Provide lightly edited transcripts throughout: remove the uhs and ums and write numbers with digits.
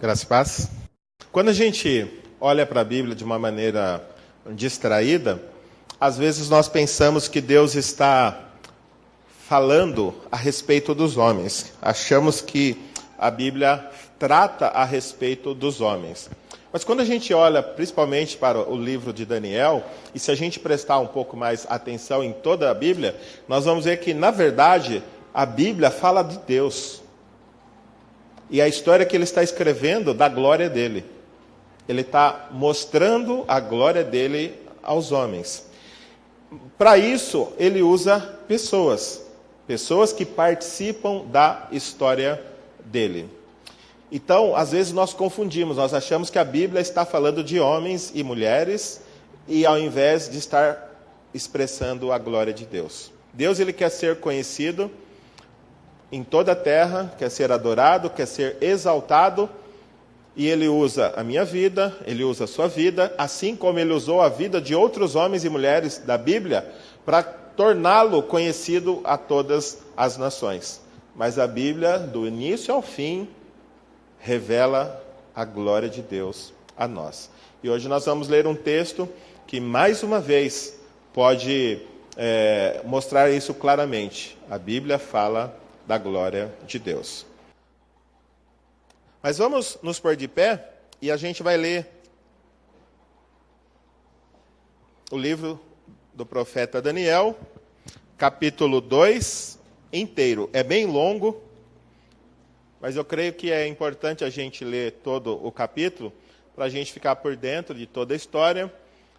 Graça e paz. Quando a gente olha para a Bíblia de uma maneira distraída, às vezes nós pensamos que Deus está falando a respeito dos homens. Achamos que a Bíblia trata a respeito dos homens. Mas quando a gente olha principalmente para o livro de Daniel, e se a gente prestar um pouco mais atenção em toda a Bíblia, nós vamos ver que, na verdade, a Bíblia fala de Deus. E a história que ele está escrevendo da glória dele. Ele está mostrando a glória dele aos homens. Para isso, ele usa pessoas que participam da história dele. Então, às vezes nós confundimos, nós achamos que a Bíblia está falando de homens e mulheres, e ao invés de estar expressando a glória de Deus. Deus, ele quer ser conhecido em toda a terra, quer ser adorado, quer ser exaltado, e ele usa a minha vida, ele usa a sua vida, assim como ele usou a vida de outros homens e mulheres da Bíblia, para torná-lo conhecido a todas as nações. Mas a Bíblia, do início ao fim, revela a glória de Deus a nós. E hoje nós vamos ler um texto que, mais uma vez, pode mostrar isso claramente. A Bíblia fala da glória de Deus. Mas vamos nos pôr de pé e a gente vai ler o livro do profeta Daniel, capítulo 2, inteiro. É bem longo, mas eu creio que é importante a gente ler todo o capítulo para a gente ficar por dentro de toda a história.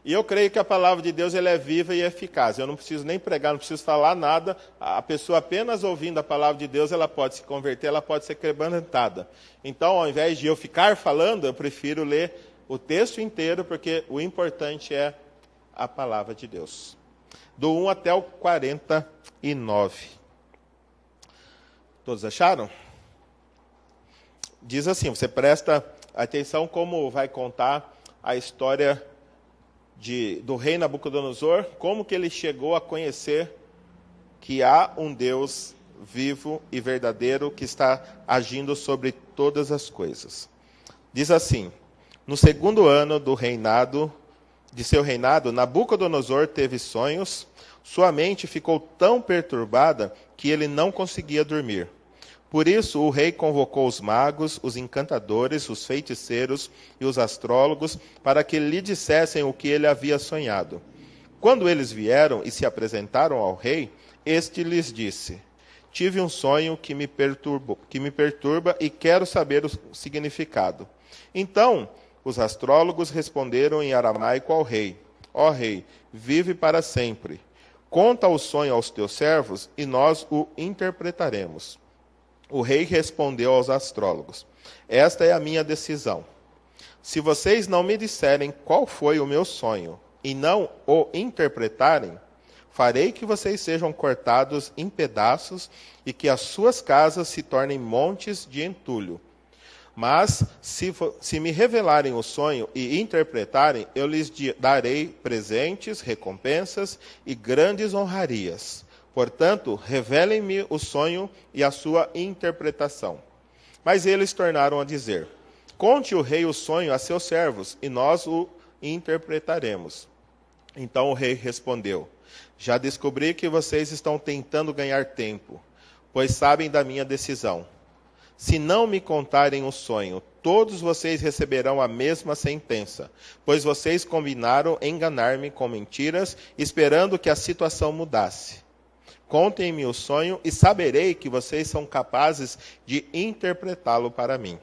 E eu creio que a palavra de Deus ela é viva e eficaz. Eu não preciso nem pregar, não preciso falar nada. A pessoa apenas ouvindo a palavra de Deus, ela pode se converter, ela pode ser quebrantada. Então, ao invés de eu ficar falando, eu prefiro ler o texto inteiro, porque o importante é a palavra de Deus. Do 1 até o 49. Todos acharam? Diz assim, você presta atenção como vai contar a história do rei Nabucodonosor, como que ele chegou a conhecer que há um Deus vivo e verdadeiro que está agindo sobre todas as coisas. Diz assim, no segundo ano de seu reinado, Nabucodonosor teve sonhos, sua mente ficou tão perturbada que ele não conseguia dormir. Por isso, o rei convocou os magos, os encantadores, os feiticeiros e os astrólogos para que lhe dissessem o que ele havia sonhado. Quando eles vieram e se apresentaram ao rei, este lhes disse, tive um sonho que me perturba e quero saber o significado. Então, os astrólogos responderam em aramaico ao rei, ó rei, vive para sempre. Conta o sonho aos teus servos e nós o interpretaremos. O rei respondeu aos astrólogos, esta é a minha decisão. Se vocês não me disserem qual foi o meu sonho e não o interpretarem, farei que vocês sejam cortados em pedaços e que as suas casas se tornem montes de entulho. Mas, se me revelarem o sonho e interpretarem, eu lhes darei presentes, recompensas e grandes honrarias. Portanto, revelem-me o sonho e a sua interpretação. Mas eles tornaram a dizer, conte o rei o sonho a seus servos, e nós o interpretaremos. Então o rei respondeu, já descobri que vocês estão tentando ganhar tempo, pois sabem da minha decisão. Se não me contarem o sonho, todos vocês receberão a mesma sentença, pois vocês combinaram enganar-me com mentiras, esperando que a situação mudasse. Contem-me o sonho e saberei que vocês são capazes de interpretá-lo para mim.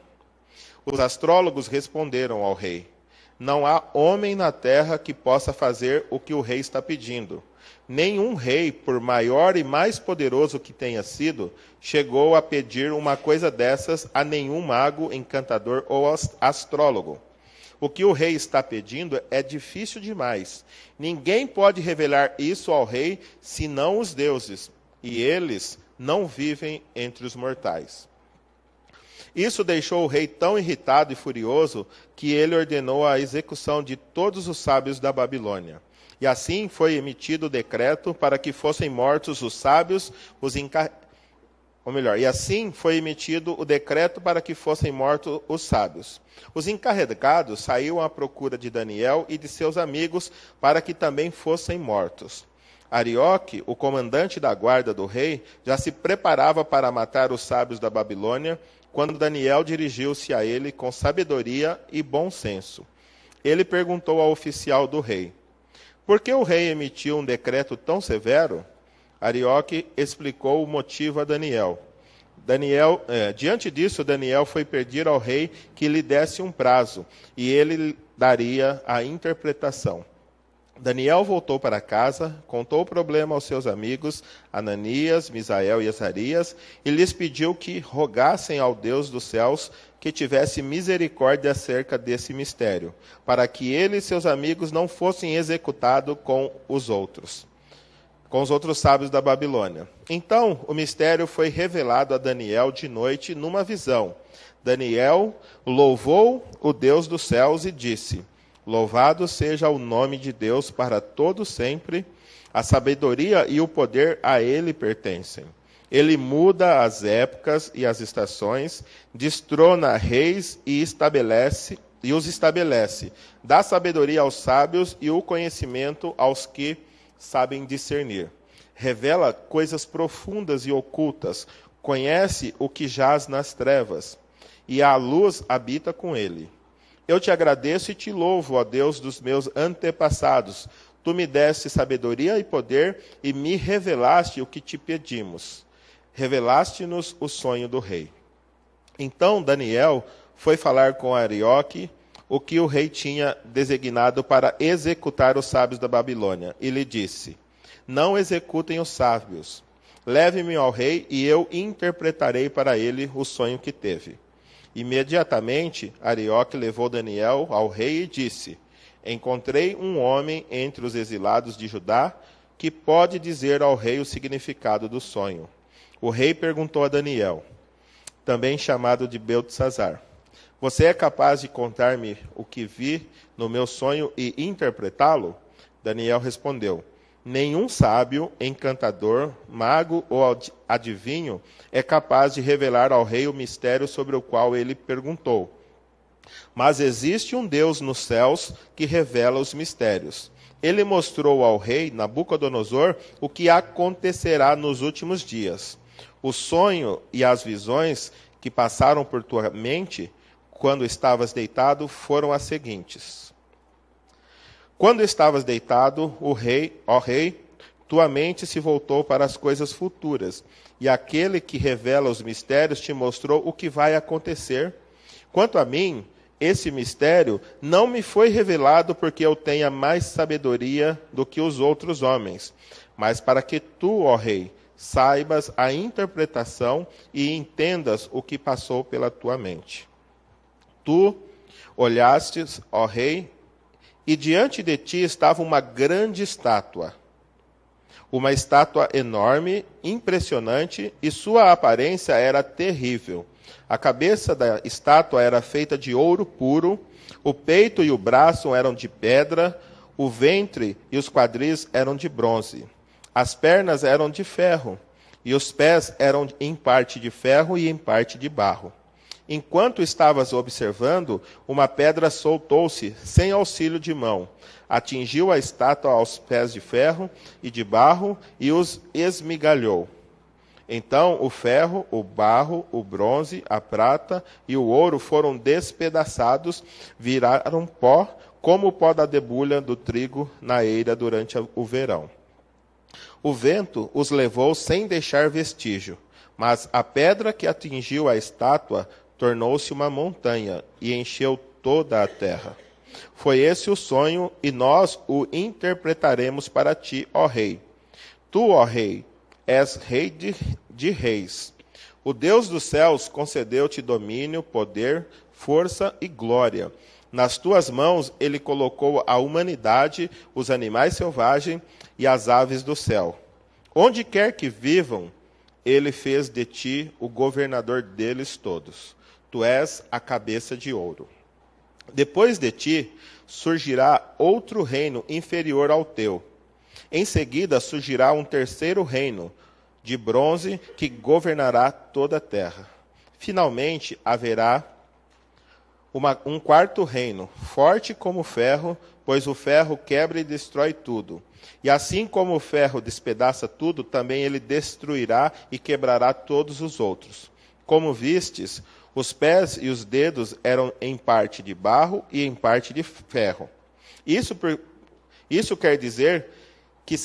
Os astrólogos responderam ao rei, não há homem na terra que possa fazer o que o rei está pedindo. Nenhum rei, por maior e mais poderoso que tenha sido, chegou a pedir uma coisa dessas a nenhum mago, encantador ou astrólogo. O que o rei está pedindo é difícil demais. Ninguém pode revelar isso ao rei, senão os deuses, e eles não vivem entre os mortais. Isso deixou o rei tão irritado e furioso que ele ordenou a execução de todos os sábios da Babilônia. E assim foi emitido o decreto para que fossem mortos os sábios, ou melhor, e assim foi emitido o decreto para que fossem mortos os sábios. Os encarregados saíram à procura de Daniel e de seus amigos para que também fossem mortos. Arioque, o comandante da guarda do rei, já se preparava para matar os sábios da Babilônia, quando Daniel dirigiu-se a ele com sabedoria e bom senso. Ele perguntou ao oficial do rei: por que o rei emitiu um decreto tão severo? Arioque explicou o motivo a Daniel. Diante disso, Daniel foi pedir ao rei que lhe desse um prazo, e ele daria a interpretação. Daniel voltou para casa, contou o problema aos seus amigos, Ananias, Misael e Azarias, e lhes pediu que rogassem ao Deus dos céus que tivesse misericórdia acerca desse mistério, para que ele e seus amigos não fossem executados com os outros sábios da Babilônia. Então, o mistério foi revelado a Daniel de noite numa visão. Daniel louvou o Deus dos céus e disse: louvado seja o nome de Deus para todo sempre, a sabedoria e o poder a ele pertencem. Ele muda as épocas e as estações, destrona reis e os estabelece, dá sabedoria aos sábios e o conhecimento aos que sabem discernir. Revela coisas profundas e ocultas, conhece o que jaz nas trevas, e a luz habita com ele. Eu te agradeço e te louvo, ó Deus dos meus antepassados. Tu me deste sabedoria e poder e me revelaste o que te pedimos. Revelaste-nos o sonho do rei. Então Daniel foi falar com Arioque o que o rei tinha designado para executar os sábios da Babilônia. E lhe disse: não executem os sábios. Leve-me ao rei e eu interpretarei para ele o sonho que teve. Imediatamente, Arioque levou Daniel ao rei e disse: encontrei um homem entre os exilados de Judá que pode dizer ao rei o significado do sonho. O rei perguntou a Daniel, também chamado de Beltesazar: você é capaz de contar-me o que vi no meu sonho e interpretá-lo? Daniel respondeu: nenhum sábio, encantador, mago ou adivinho é capaz de revelar ao rei o mistério sobre o qual ele perguntou. Mas existe um Deus nos céus que revela os mistérios. Ele mostrou ao rei Nabucodonosor o que acontecerá nos últimos dias. O sonho e as visões que passaram por tua mente quando estavas deitado foram as seguintes. Quando estavas deitado, ó rei, tua mente se voltou para as coisas futuras, e aquele que revela os mistérios te mostrou o que vai acontecer. Quanto a mim, esse mistério não me foi revelado porque eu tenha mais sabedoria do que os outros homens, mas para que tu, ó rei, saibas a interpretação e entendas o que passou pela tua mente. Tu olhastes, ó rei, e diante de ti estava uma grande estátua. Uma estátua enorme, impressionante, e sua aparência era terrível. A cabeça da estátua era feita de ouro puro, o peito e o braço eram de pedra, o ventre e os quadris eram de bronze. As pernas eram de ferro, e os pés eram em parte de ferro e em parte de barro. Enquanto estavas observando, uma pedra soltou-se, sem auxílio de mão. Atingiu a estátua aos pés de ferro e de barro e os esmigalhou. Então o ferro, o barro, o bronze, a prata e o ouro foram despedaçados, viraram pó, como o pó da debulha do trigo na eira durante o verão. O vento os levou sem deixar vestígio, mas a pedra que atingiu a estátua tornou-se uma montanha e encheu toda a terra. Foi esse o sonho, e nós o interpretaremos para ti, ó rei. Tu, ó rei, és rei de reis. O Deus dos céus concedeu-te domínio, poder, força e glória. Nas tuas mãos ele colocou a humanidade, os animais selvagens e as aves do céu. Onde quer que vivam, ele fez de ti o governador deles todos. Tu és a cabeça de ouro. Depois de ti surgirá outro reino inferior ao teu. Em seguida surgirá um terceiro reino, de bronze que governará toda a terra. Finalmente haverá um quarto reino, forte como o ferro, pois o ferro quebra e destrói tudo. E assim como o ferro despedaça tudo, também ele destruirá e quebrará todos os outros. Como vistes, os pés e os dedos eram em parte de barro e em parte de ferro. Isso quer dizer que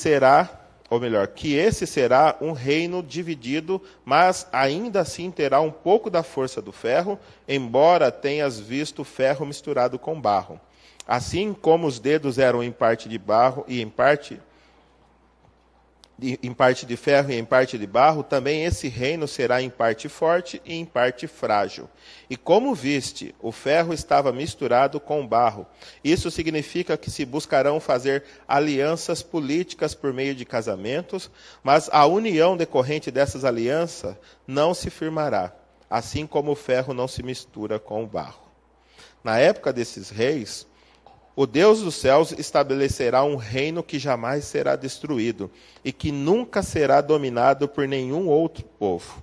que esse será um reino dividido, mas ainda assim terá um pouco da força do ferro, embora tenhas visto ferro misturado com barro. Assim como os dedos eram em parte de barro e em parte de ferro e em parte de barro, também esse reino será em parte forte e em parte frágil. E como viste, o ferro estava misturado com barro. Isso significa que se buscarão fazer alianças políticas por meio de casamentos, mas a união decorrente dessas alianças não se firmará, assim como o ferro não se mistura com o barro. Na época desses reis, o Deus dos céus estabelecerá um reino que jamais será destruído e que nunca será dominado por nenhum outro povo.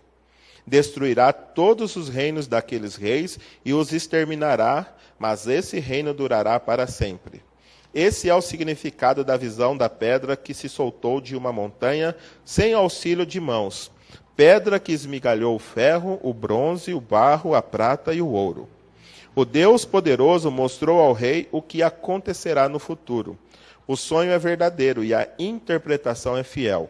Destruirá todos os reinos daqueles reis e os exterminará, mas esse reino durará para sempre. Esse é o significado da visão da pedra que se soltou de uma montanha sem auxílio de mãos, pedra que esmigalhou o ferro, o bronze, o barro, a prata e o ouro. O Deus poderoso mostrou ao rei o que acontecerá no futuro. O sonho é verdadeiro e a interpretação é fiel.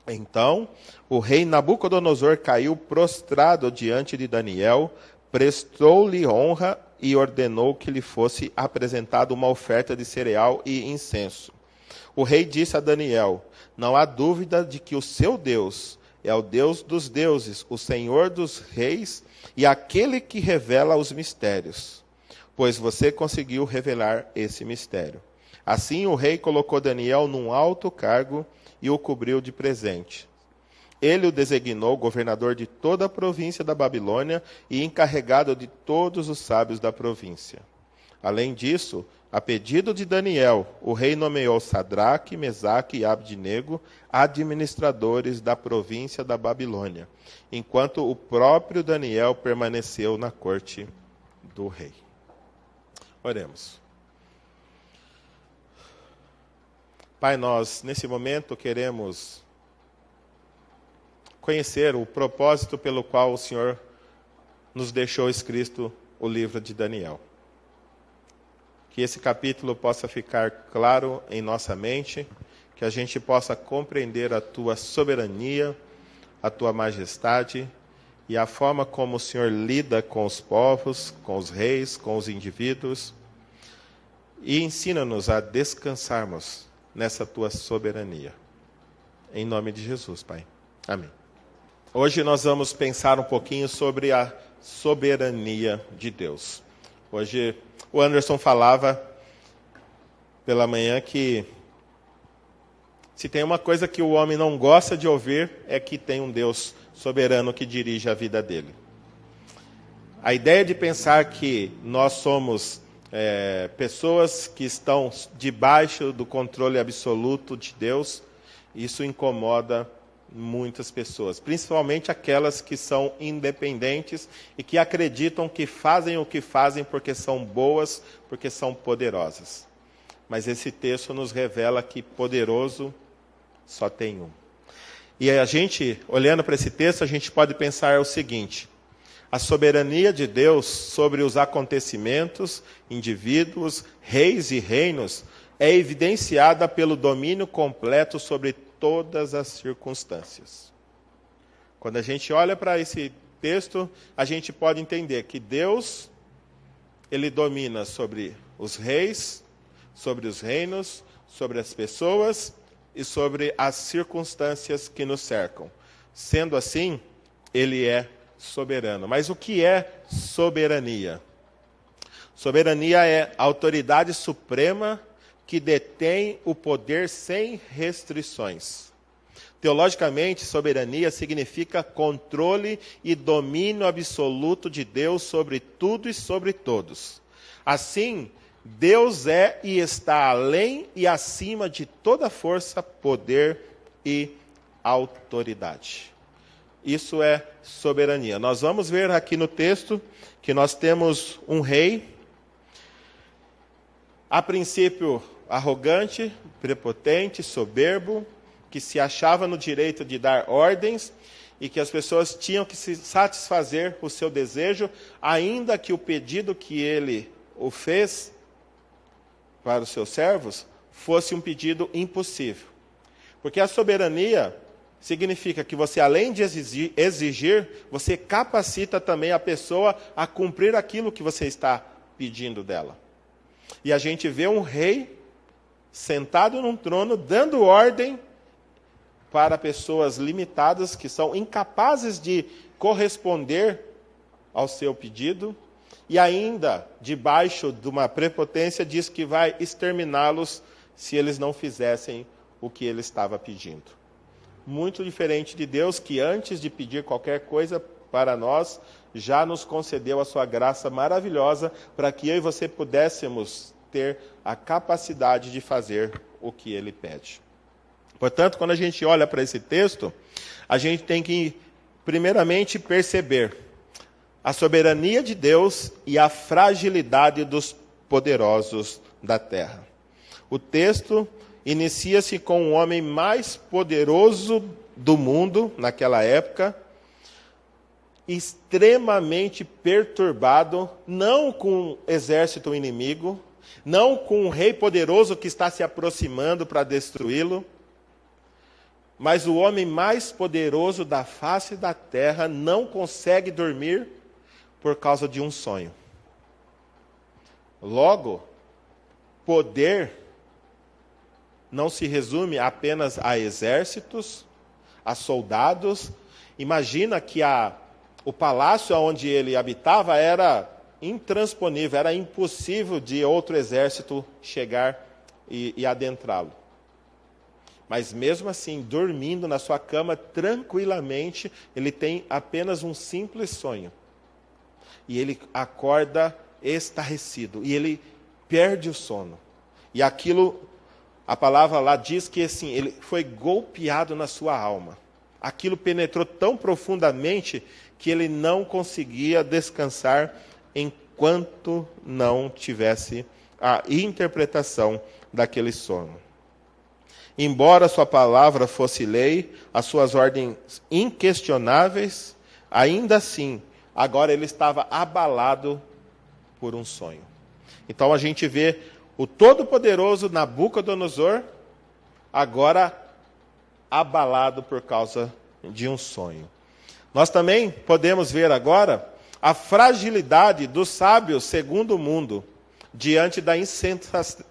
Então, o rei Nabucodonosor caiu prostrado diante de Daniel, prestou-lhe honra e ordenou que lhe fosse apresentada uma oferta de cereal e incenso. O rei disse a Daniel: não há dúvida de que o seu Deus é o Deus dos deuses, o Senhor dos reis e aquele que revela os mistérios, pois você conseguiu revelar esse mistério. Assim o rei colocou Daniel num alto cargo e o cobriu de presente. Ele o designou governador de toda a província da Babilônia e encarregado de todos os sábios da província. Além disso, a pedido de Daniel, o rei nomeou Sadraque, Mesaque e Abdenego administradores da província da Babilônia, enquanto o próprio Daniel permaneceu na corte do rei. Oremos. Pai, nós, nesse momento, queremos conhecer o propósito pelo qual o Senhor nos deixou escrito o livro de Daniel. Que esse capítulo possa ficar claro em nossa mente, que a gente possa compreender a Tua soberania, a Tua majestade e a forma como o Senhor lida com os povos, com os reis, com os indivíduos. E ensina-nos a descansarmos nessa Tua soberania. Em nome de Jesus, Pai. Amém. Hoje nós vamos pensar um pouquinho sobre a soberania de Deus. Hoje o Anderson falava pela manhã que se tem uma coisa que o homem não gosta de ouvir é que tem um Deus soberano que dirige a vida dele. A ideia de pensar que nós somos pessoas que estão debaixo do controle absoluto de Deus, isso incomoda muitas pessoas, principalmente aquelas que são independentes e que acreditam que fazem o que fazem porque são boas, porque são poderosas. Mas esse texto nos revela que poderoso só tem um. E a gente, olhando para esse texto, a gente pode pensar o seguinte: a soberania de Deus sobre os acontecimentos, indivíduos, reis e reinos é evidenciada pelo domínio completo sobre todas as circunstâncias. Quando a gente olha para esse texto, a gente pode entender que Deus, Ele domina sobre os reis, sobre os reinos, sobre as pessoas e sobre as circunstâncias que nos cercam. Sendo assim, Ele é soberano. Mas o que é soberania? Soberania é a autoridade suprema que detém o poder sem restrições. Teologicamente, soberania significa controle e domínio absoluto de Deus sobre tudo e sobre todos. Assim, Deus é e está além e acima de toda força, poder e autoridade. Isso é soberania. Nós vamos ver aqui no texto que nós temos um rei, a princípio arrogante, prepotente, soberbo, que se achava no direito de dar ordens e que as pessoas tinham que se satisfazer o seu desejo, ainda que o pedido que ele o fez para os seus servos fosse um pedido impossível. Porque a soberania significa que você, além de exigir, você capacita também a pessoa a cumprir aquilo que você está pedindo dela. E a gente vê um rei sentado num trono, dando ordem para pessoas limitadas que são incapazes de corresponder ao seu pedido, e ainda, debaixo de uma prepotência, diz que vai exterminá-los se eles não fizessem o que ele estava pedindo. Muito diferente de Deus, que antes de pedir qualquer coisa para nós, já nos concedeu a sua graça maravilhosa para que eu e você pudéssemos ter a capacidade de fazer o que ele pede. Portanto, quando a gente olha para esse texto, a gente tem que, primeiramente, perceber a soberania de Deus e a fragilidade dos poderosos da terra. O texto inicia-se com o homem mais poderoso do mundo naquela época, extremamente perturbado, não com um exército inimigo, não com um rei poderoso que está se aproximando para destruí-lo, mas o homem mais poderoso da face da terra não consegue dormir por causa de um sonho. Logo, poder não se resume apenas a exércitos, a soldados. Imagina que o palácio onde ele habitava era intransponível, era impossível de outro exército chegar e adentrá-lo. Mas mesmo assim, dormindo na sua cama tranquilamente, ele tem apenas um simples sonho. E ele acorda estarrecido, e ele perde o sono. E aquilo, a palavra lá diz que assim, ele foi golpeado na sua alma. Aquilo penetrou tão profundamente que ele não conseguia descansar enquanto não tivesse a interpretação daquele sono. Embora sua palavra fosse lei, as suas ordens inquestionáveis, ainda assim, agora ele estava abalado por um sonho. Então a gente vê o todo-poderoso Nabucodonosor agora abalado por causa de um sonho. Nós também podemos ver agora a fragilidade dos sábios segundo o mundo diante da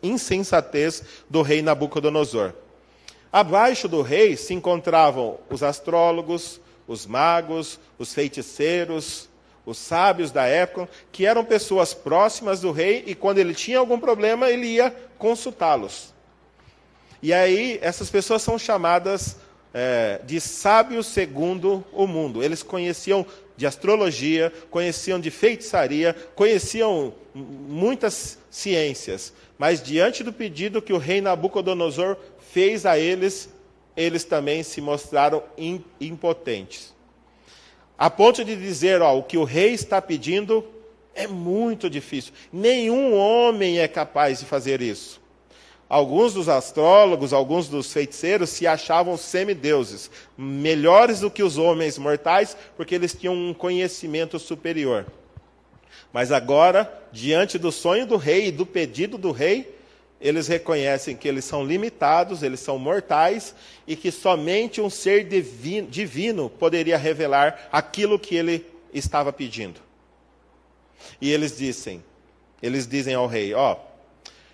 insensatez do rei Nabucodonosor. Abaixo do rei se encontravam os astrólogos, os magos, os feiticeiros, os sábios da época, que eram pessoas próximas do rei, e quando ele tinha algum problema, ele ia consultá-los. E aí, essas pessoas são chamadas de sábios segundo o mundo. Eles conheciam de astrologia, conheciam de feitiçaria, conheciam muitas ciências. Mas diante do pedido que o rei Nabucodonosor fez a eles, eles também se mostraram impotentes. A ponto de dizer, o que o rei está pedindo é muito difícil. Nenhum homem é capaz de fazer isso. Alguns dos astrólogos, alguns dos feiticeiros se achavam semideuses, melhores do que os homens mortais, porque eles tinham um conhecimento superior. Mas agora, diante do sonho do rei e do pedido do rei, eles reconhecem que eles são limitados, eles são mortais, e que somente um ser divino poderia revelar aquilo que ele estava pedindo. E eles dizem ao rei,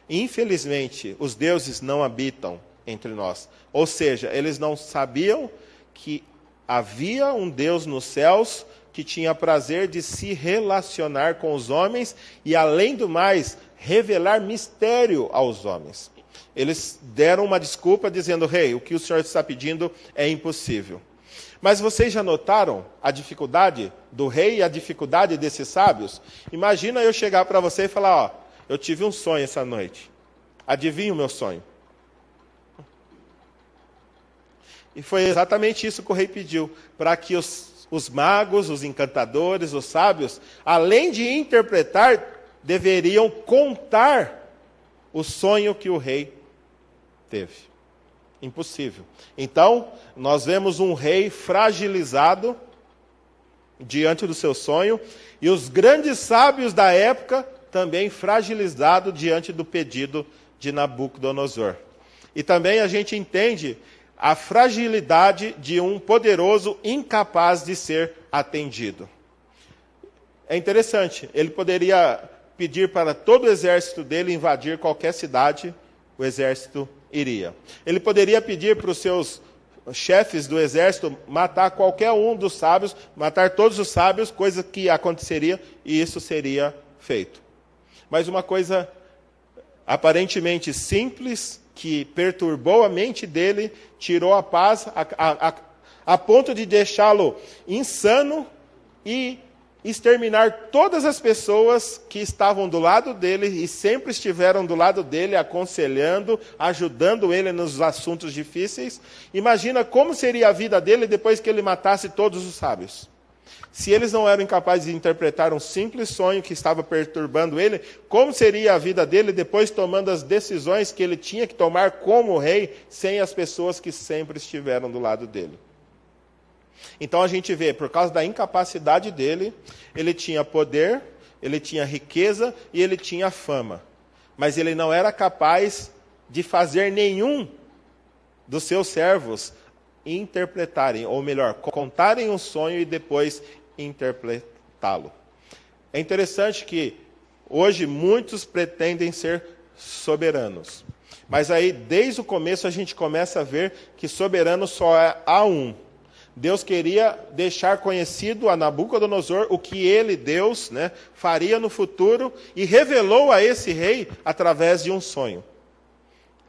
infelizmente, os deuses não habitam entre nós. Ou seja, eles não sabiam que havia um Deus nos céus que tinha prazer de se relacionar com os homens e, além do mais, revelar mistério aos homens. Eles deram uma desculpa dizendo, rei, o que o senhor está pedindo é impossível. Mas vocês já notaram a dificuldade do rei e a dificuldade desses sábios? Imagina eu chegar para você e falar, eu tive um sonho essa noite. Adivinha o meu sonho? E foi exatamente isso que o rei pediu, para que os magos, os encantadores, os sábios, além de interpretar, deveriam contar o sonho que o rei teve. Impossível. Então, nós vemos um rei fragilizado diante do seu sonho, e os grandes sábios da época também fragilizados diante do pedido de Nabucodonosor. E também a gente entende a fragilidade de um poderoso incapaz de ser atendido. É interessante, ele poderia pedir para todo o exército dele invadir qualquer cidade, o exército iria. Ele poderia pedir para os seus chefes do exército matar qualquer um dos sábios, matar todos os sábios, coisa que aconteceria, e isso seria feito. Mas uma coisa aparentemente simples, que perturbou a mente dele, tirou a paz, a ponto de deixá-lo insano e exterminar todas as pessoas que estavam do lado dele e sempre estiveram do lado dele, aconselhando, ajudando ele nos assuntos difíceis. Imagina como seria a vida dele depois que ele matasse todos os sábios. Se eles não eram incapazes de interpretar um simples sonho que estava perturbando ele, como seria a vida dele depois tomando as decisões que ele tinha que tomar como rei, sem as pessoas que sempre estiveram do lado dele? Então a gente vê, por causa da incapacidade dele, ele tinha poder, ele tinha riqueza e ele tinha fama. Mas ele não era capaz de fazer nenhum dos seus servos interpretarem, ou melhor, contarem um sonho e depois interpretá-lo. É interessante que hoje muitos pretendem ser soberanos. Mas aí, desde o começo, a gente começa a ver que soberano só há um. Deus queria deixar conhecido a Nabucodonosor o que ele, Deus, faria no futuro, e revelou a esse rei através de um sonho.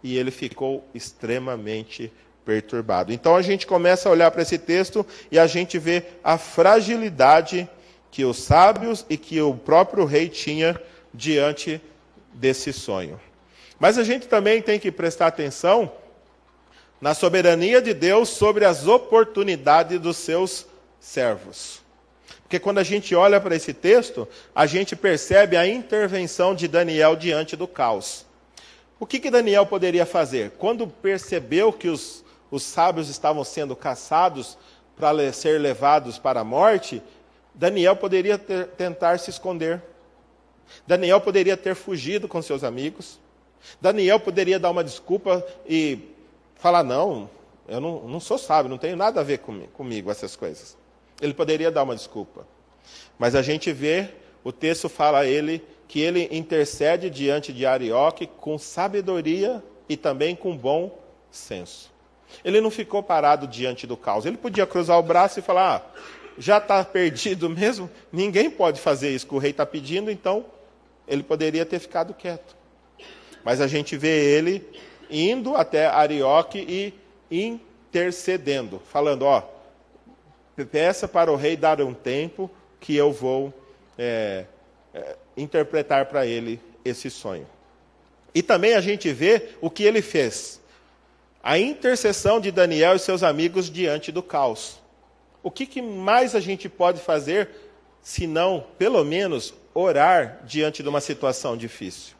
E ele ficou extremamente perturbado. Então a gente começa a olhar para esse texto e a gente vê a fragilidade que os sábios e que o próprio rei tinha diante desse sonho. Mas a gente também tem que prestar atenção na soberania de Deus sobre as oportunidades dos seus servos. Porque quando a gente olha para esse texto, a gente percebe a intervenção de Daniel diante do caos. O que Daniel poderia fazer? Quando percebeu que os sábios estavam sendo caçados para ser levados para a morte, Daniel poderia tentar se esconder. Daniel poderia ter fugido com seus amigos. Daniel poderia dar uma desculpa e falar, não, eu não sou sábio, não tenho nada a ver comigo essas coisas. Ele poderia dar uma desculpa. Mas a gente vê, o texto fala que ele intercede diante de Arioque com sabedoria e também com bom senso. Ele não ficou parado diante do caos. Ele podia cruzar o braço e falar, já está perdido mesmo? Ninguém pode fazer isso que o rei está pedindo, então ele poderia ter ficado quieto. Mas a gente vê ele indo até Arioque e intercedendo, falando, peça para o rei dar um tempo que eu vou interpretar para ele esse sonho. E também a gente vê o que ele fez. A intercessão de Daniel e seus amigos diante do caos. O que mais a gente pode fazer, se não, pelo menos, orar diante de uma situação difícil?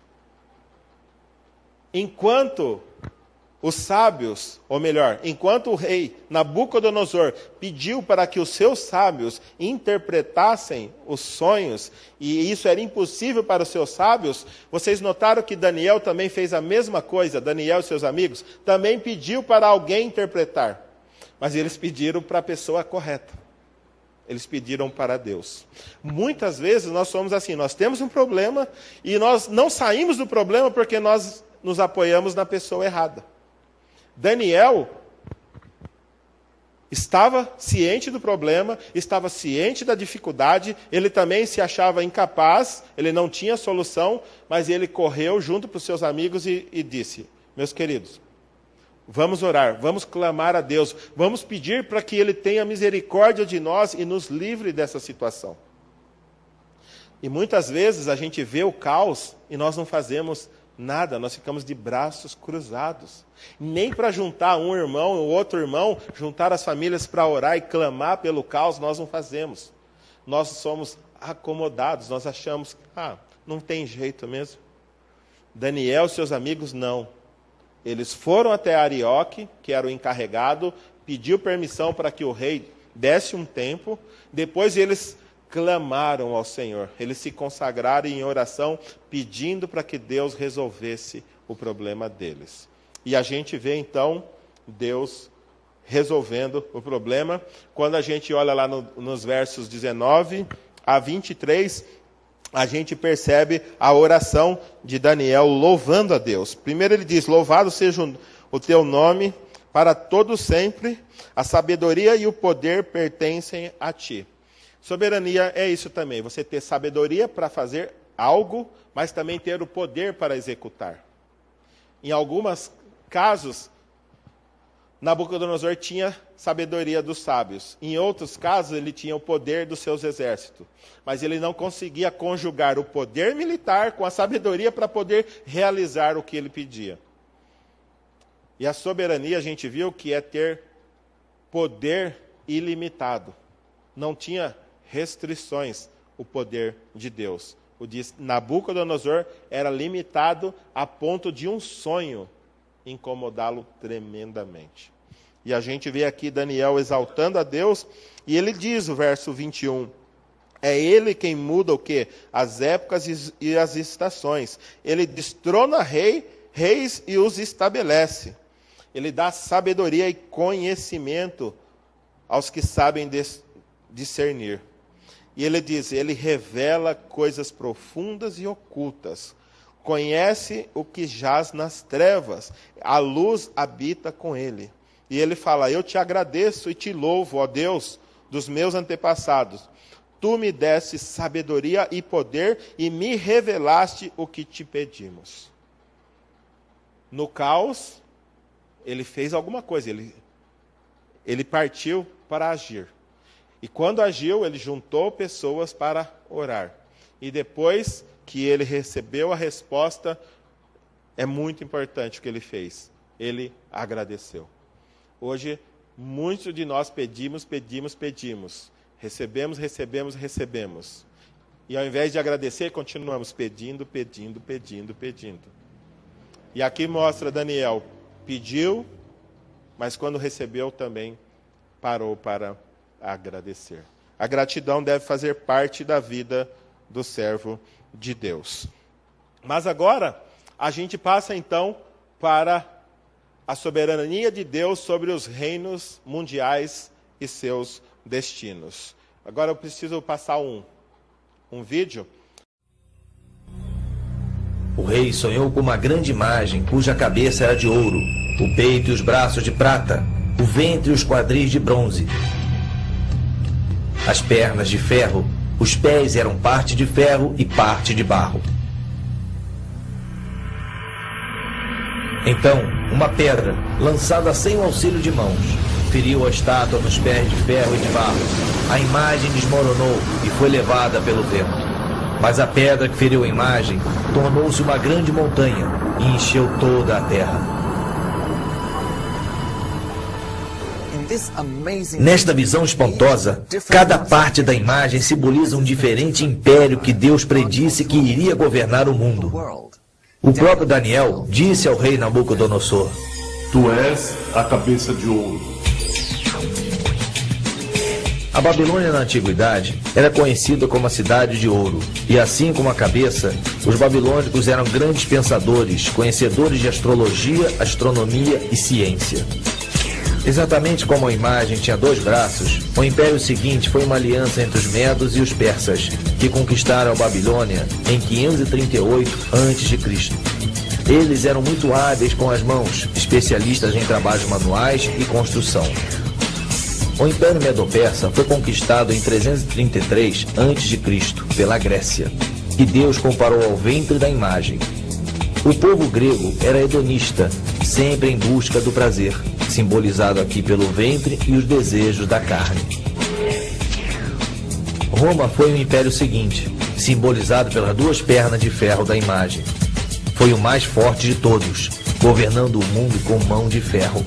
Enquanto os sábios, ou melhor, enquanto o rei Nabucodonosor pediu para que os seus sábios interpretassem os sonhos, e isso era impossível para os seus sábios, vocês notaram que Daniel também fez a mesma coisa, Daniel e seus amigos, também pediu para alguém interpretar, mas eles pediram para a pessoa correta. Eles pediram para Deus. Muitas vezes nós somos assim, nós temos um problema e nós não saímos do problema porque nós nos apoiamos na pessoa errada. Daniel estava ciente do problema, estava ciente da dificuldade, ele também se achava incapaz, ele não tinha solução, mas ele correu junto para os seus amigos e disse, meus queridos, vamos orar, vamos clamar a Deus, vamos pedir para que Ele tenha misericórdia de nós e nos livre dessa situação. E muitas vezes a gente vê o caos e nós não fazemos Nada, nós ficamos de braços cruzados. Nem para juntar um irmão e o outro irmão, juntar as famílias para orar e clamar pelo caos, nós não fazemos. Nós somos acomodados, nós achamos que não tem jeito mesmo. Daniel e seus amigos, não. Eles foram até Arioque, que era o encarregado, pediu permissão para que o rei desse um tempo, depois eles clamaram ao Senhor, eles se consagraram em oração, pedindo para que Deus resolvesse o problema deles. E a gente vê então Deus resolvendo o problema, quando a gente olha lá nos versos 19 a 23, a gente percebe a oração de Daniel louvando a Deus. Primeiro ele diz: louvado seja o teu nome para todo sempre, a sabedoria e o poder pertencem a ti. Soberania é isso também, você ter sabedoria para fazer algo, mas também ter o poder para executar. Em alguns casos, Nabucodonosor tinha sabedoria dos sábios. Em outros casos, ele tinha o poder dos seus exércitos. Mas ele não conseguia conjugar o poder militar com a sabedoria para poder realizar o que ele pedia. E a soberania, a gente viu que é ter poder ilimitado. Não tinha restrições o poder de Deus. O de Nabucodonosor era limitado a ponto de um sonho incomodá-lo tremendamente. E a gente vê aqui Daniel exaltando a Deus, e ele diz, o verso 21, é ele quem muda o quê? As épocas e as estações. Ele destrona reis e os estabelece. Ele dá sabedoria e conhecimento aos que sabem discernir. E ele diz, ele revela coisas profundas e ocultas. Conhece o que jaz nas trevas, a luz habita com ele. E ele fala, eu te agradeço e te louvo, ó Deus, dos meus antepassados. Tu me deste sabedoria e poder e me revelaste o que te pedimos. No caos, ele fez alguma coisa, ele partiu para agir. E quando agiu, ele juntou pessoas para orar. E depois que ele recebeu a resposta, é muito importante o que ele fez. Ele agradeceu. Hoje, muitos de nós pedimos. Recebemos. E ao invés de agradecer, continuamos pedindo. E aqui mostra Daniel, pediu, mas quando recebeu também parou para agradecer. A gratidão deve fazer parte da vida do servo de Deus. Mas agora, a gente passa então para a soberania de Deus sobre os reinos mundiais e seus destinos. Agora eu preciso passar um vídeo. O rei sonhou com uma grande imagem, cuja cabeça era de ouro, o peito e os braços de prata, o ventre e os quadris de bronze, as pernas de ferro, os pés eram parte de ferro e parte de barro. Então, uma pedra, lançada sem o auxílio de mãos, feriu a estátua nos pés de ferro e de barro. A imagem desmoronou e foi levada pelo vento. Mas a pedra que feriu a imagem tornou-se uma grande montanha e encheu toda a terra. Nesta visão espantosa, cada parte da imagem simboliza um diferente império que Deus predisse que iria governar o mundo. O próprio Daniel disse ao rei Nabucodonosor: Tu és a cabeça de ouro. A Babilônia na antiguidade era conhecida como a cidade de ouro, e assim como a cabeça, os babilônicos eram grandes pensadores, conhecedores de astrologia, astronomia e ciência. Exatamente como a imagem tinha 2 braços, o império seguinte foi uma aliança entre os medos e os persas, que conquistaram a Babilônia em 538 a.C. Eles eram muito hábeis com as mãos, especialistas em trabalhos manuais e construção. O Império Medo-Persa foi conquistado em 333 a.C. pela Grécia, que Deus comparou ao ventre da imagem. O povo grego era hedonista, sempre em busca do prazer, simbolizado aqui pelo ventre e os desejos da carne. Roma foi o império seguinte, simbolizado pelas 2 pernas de ferro da imagem. foi o mais forte de todos, governando o mundo com mão de ferro.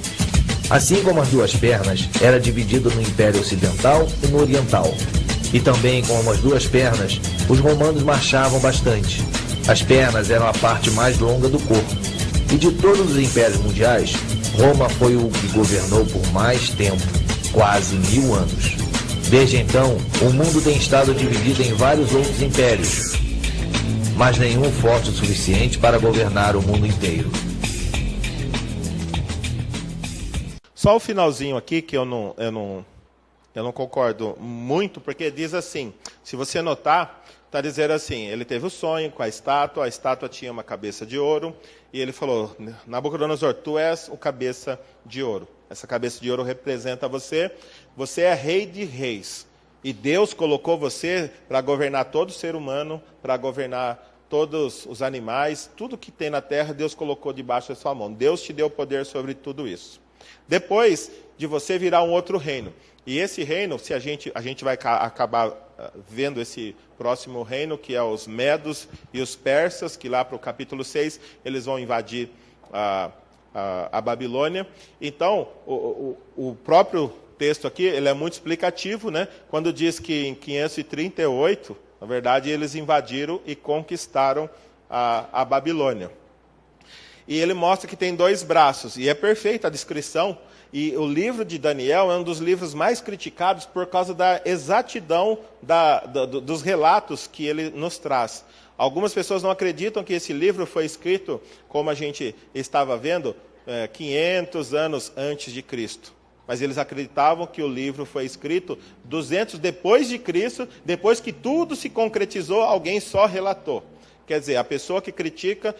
Assim como as duas pernas, era dividido no Império Ocidental e no Oriental. E também como as duas pernas, os romanos marchavam bastante. As pernas eram a parte mais longa do corpo. E de todos os impérios mundiais, Roma foi o que governou por mais tempo, quase 1000 anos. Desde então, o mundo tem estado dividido em vários outros impérios, mas nenhum forte o suficiente para governar o mundo inteiro. Só o finalzinho aqui, que eu não concordo muito, porque diz assim, se você notar, está dizendo assim, ele teve o sonho com a estátua tinha uma cabeça de ouro, e ele falou, Nabucodonosor, tu és o cabeça de ouro. Essa cabeça de ouro representa você é rei de reis. E Deus colocou você para governar todo ser humano, para governar todos os animais, tudo que tem na terra, Deus colocou debaixo da sua mão. Deus te deu poder sobre tudo isso. Depois de você virar um outro reino. E esse reino, se a gente vai acabar vendo esse próximo reino, que é os Medos e os Persas, que lá para o capítulo 6, eles vão invadir a Babilônia. Então, o próprio texto aqui, ele é muito explicativo, né? Quando diz que em 538, na verdade, eles invadiram e conquistaram a Babilônia. E ele mostra que tem 2 braços, e é perfeita a descrição. E o livro de Daniel é um dos livros mais criticados por causa da exatidão dos relatos que ele nos traz. Algumas pessoas não acreditam que esse livro foi escrito, como a gente estava vendo, 500 anos antes de Cristo. Mas eles acreditavam que o livro foi escrito 200 depois de Cristo, depois que tudo se concretizou, alguém só relatou. Quer dizer, a pessoa que critica,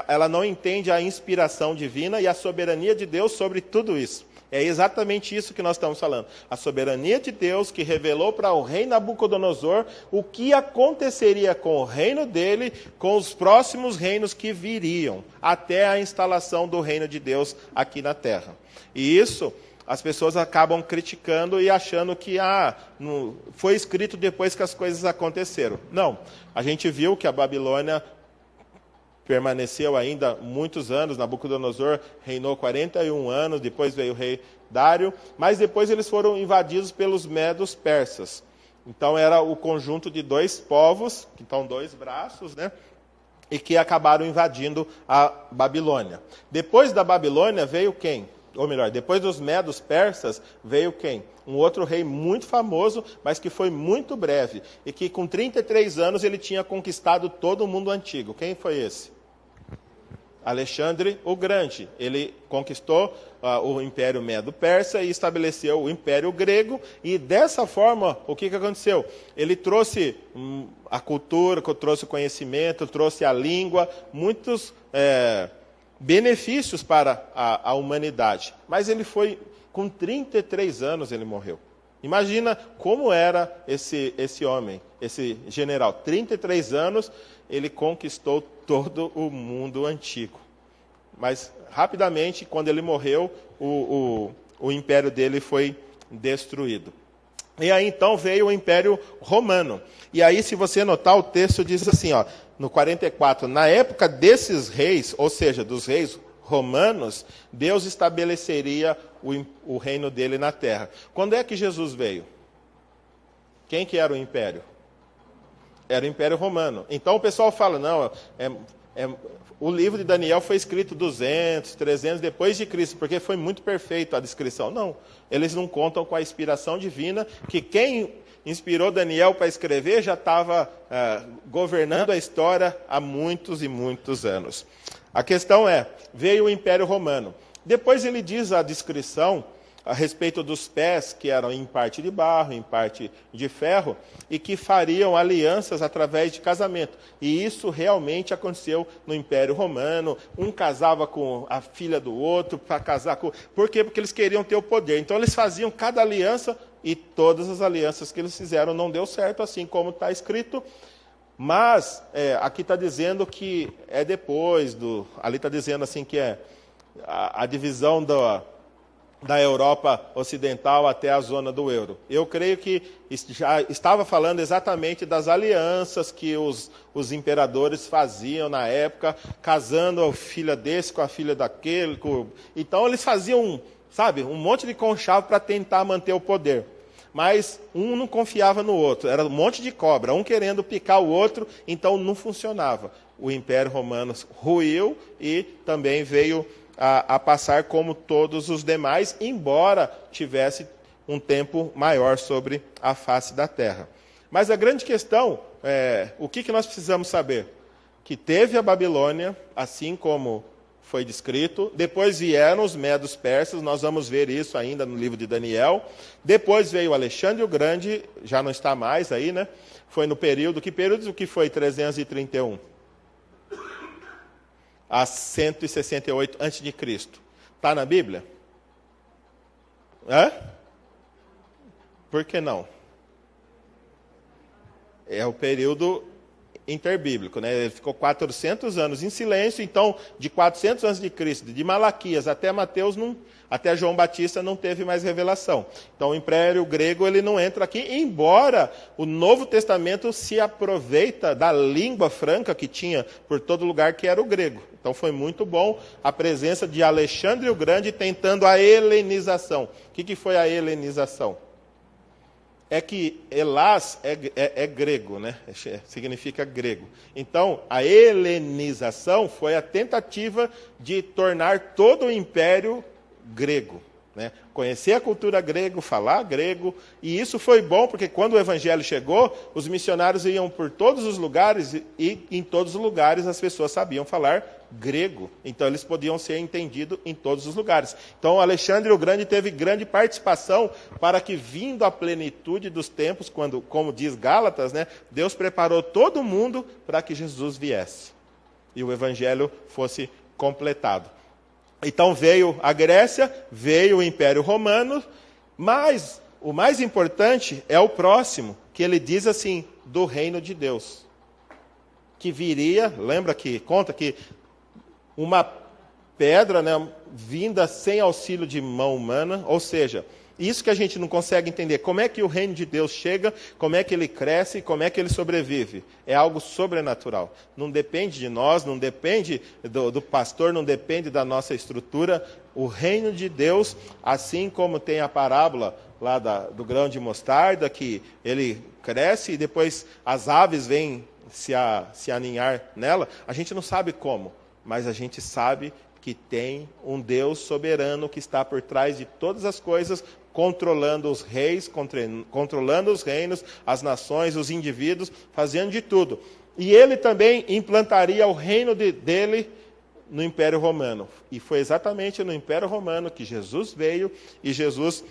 ela não entende a inspiração divina e a soberania de Deus sobre tudo isso. É exatamente isso que nós estamos falando. A soberania de Deus que revelou para o rei Nabucodonosor o que aconteceria com o reino dele, com os próximos reinos que viriam, até a instalação do reino de Deus aqui na terra. E isso as pessoas acabam criticando e achando que foi escrito depois que as coisas aconteceram. Não, a gente viu que a Babilônia permaneceu ainda muitos anos, Nabucodonosor reinou 41 anos, depois veio o rei Dário, mas depois eles foram invadidos pelos medos persas. Então era o conjunto de 2 povos, que estão 2 braços, né? E que acabaram invadindo a Babilônia. Depois da Babilônia veio quem? Ou melhor, depois dos medos persas, veio quem? Um outro rei muito famoso, mas que foi muito breve. E que com 33 anos ele tinha conquistado todo o mundo antigo. Quem foi esse? Alexandre o Grande. Ele conquistou o Império Medo-Persa e estabeleceu o Império Grego. E dessa forma, o que aconteceu? Ele trouxe a cultura, trouxe o conhecimento, trouxe a língua, muitos benefícios para a humanidade. Mas ele foi, com 33 anos ele morreu. Imagina como era esse homem, esse general. 33 anos, ele conquistou todo o mundo antigo. Mas, rapidamente, quando ele morreu, o império dele foi destruído. E aí, então, veio o Império Romano. E aí, se você notar, o texto diz assim, ó, no 44, na época desses reis, ou seja, dos reis romanos, Deus estabeleceria o reino dele na terra. Quando é que Jesus veio? Quem que era o império? Era o Império Romano. Então o pessoal fala, não, o livro de Daniel foi escrito 200, 300 depois de Cristo, porque foi muito perfeito a descrição. Não, eles não contam com a inspiração divina, que quem inspirou Daniel para escrever já estava governando a história há muitos e muitos anos. A questão é, veio o Império Romano. Depois ele diz a descrição a respeito dos pés, que eram em parte de barro, em parte de ferro, e que fariam alianças através de casamento. E isso realmente aconteceu no Império Romano. Um casava com a filha do outro para casar com... Por quê? Porque eles queriam ter o poder. Então eles faziam cada aliança, e todas as alianças que eles fizeram não deu certo, assim como está escrito. Mas aqui está dizendo que é depois ali está dizendo assim que é a divisão da Europa Ocidental até a zona do euro. Eu creio que já estava falando exatamente das alianças que os imperadores faziam na época, casando a filha desse com a filha daquele. Então eles faziam, um monte de conchavo para tentar manter o poder. Mas um não confiava no outro, era um monte de cobra, um querendo picar o outro, então não funcionava. O Império Romano ruiu e também veio a passar como todos os demais, embora tivesse um tempo maior sobre a face da terra. Mas a grande questão o que nós precisamos saber? Que teve a Babilônia, assim como foi descrito, depois vieram os medos persas, nós vamos ver isso ainda no livro de Daniel, depois veio Alexandre o Grande, já não está mais aí, né? Foi no período, que foi 331? A 168 a.C. Está na Bíblia? Por que não? É o período interbíblico, né? Ele ficou 400 anos em silêncio, então de 400 anos de Cristo, de Malaquias até Mateus, até João Batista não teve mais revelação. Então o Império Grego ele não entra aqui, embora o Novo Testamento se aproveita da língua franca que tinha por todo lugar, que era o grego. Então foi muito bom a presença de Alexandre o Grande tentando a helenização. O que foi a helenização? É que Helás é grego, né? Significa grego. Então, a helenização foi a tentativa de tornar todo o império grego, né? Conhecer a cultura grega, falar grego, e isso foi bom porque quando o evangelho chegou, os missionários iam por todos os lugares e em todos os lugares as pessoas sabiam falar grego, então eles podiam ser entendidos em todos os lugares. Então Alexandre o Grande teve grande participação para que, vindo a plenitude dos tempos, quando, como diz Gálatas, né, Deus preparou todo mundo para que Jesus viesse e o evangelho fosse completado. Então veio a Grécia, veio o Império Romano, mas o mais importante é o próximo, que ele diz assim, do reino de Deus, que viria, lembra que conta que uma pedra, né, vinda sem auxílio de mão humana, ou seja, isso que a gente não consegue entender, como é que o reino de Deus chega, como é que ele cresce, como é que ele sobrevive. É algo sobrenatural. Não depende de nós, não depende do pastor, não depende da nossa estrutura. O reino de Deus, assim como tem a parábola lá do grão de mostarda, que ele cresce e depois as aves vêm se aninhar nela, a gente não sabe como, mas a gente sabe que tem um Deus soberano que está por trás de todas as coisas, controlando os reis, controlando os reinos, as nações, os indivíduos, fazendo de tudo. E ele também implantaria o reino dele no Império Romano. E foi exatamente no Império Romano que Jesus veio e Jesus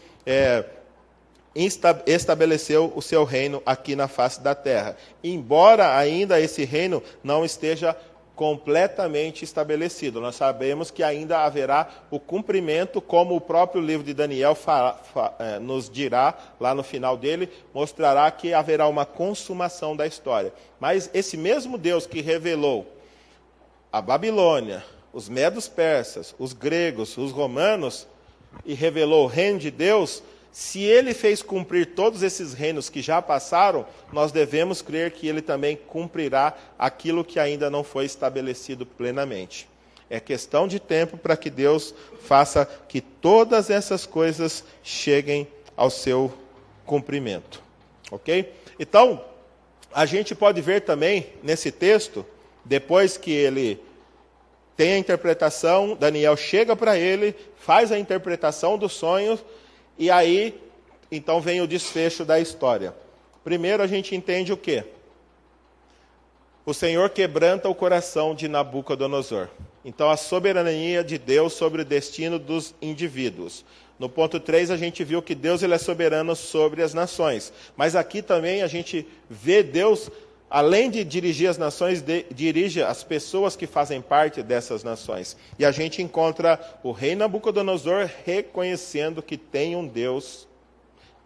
estabeleceu o seu reino aqui na face da terra. Embora ainda esse reino não esteja completamente estabelecido. Nós sabemos que ainda haverá o cumprimento, como o próprio livro de Daniel nos dirá, lá no final dele, mostrará que haverá uma consumação da história. Mas esse mesmo Deus que revelou a Babilônia, os medos persas, os gregos, os romanos, e revelou o reino de Deus, se ele fez cumprir todos esses reinos que já passaram, nós devemos crer que ele também cumprirá aquilo que ainda não foi estabelecido plenamente. É questão de tempo para que Deus faça que todas essas coisas cheguem ao seu cumprimento. Ok? Então, a gente pode ver também nesse texto, depois que ele tem a interpretação, Daniel chega para ele, faz a interpretação do sonho, e aí, então, vem o desfecho da história. Primeiro, a gente entende o quê? O Senhor quebranta o coração de Nabucodonosor. Então, a soberania de Deus sobre o destino dos indivíduos. No ponto 3, a gente viu que Deus ele é soberano sobre as nações. Mas aqui também a gente vê Deus, além de dirigir as nações, dirige as pessoas que fazem parte dessas nações. E a gente encontra o rei Nabucodonosor reconhecendo que tem um Deus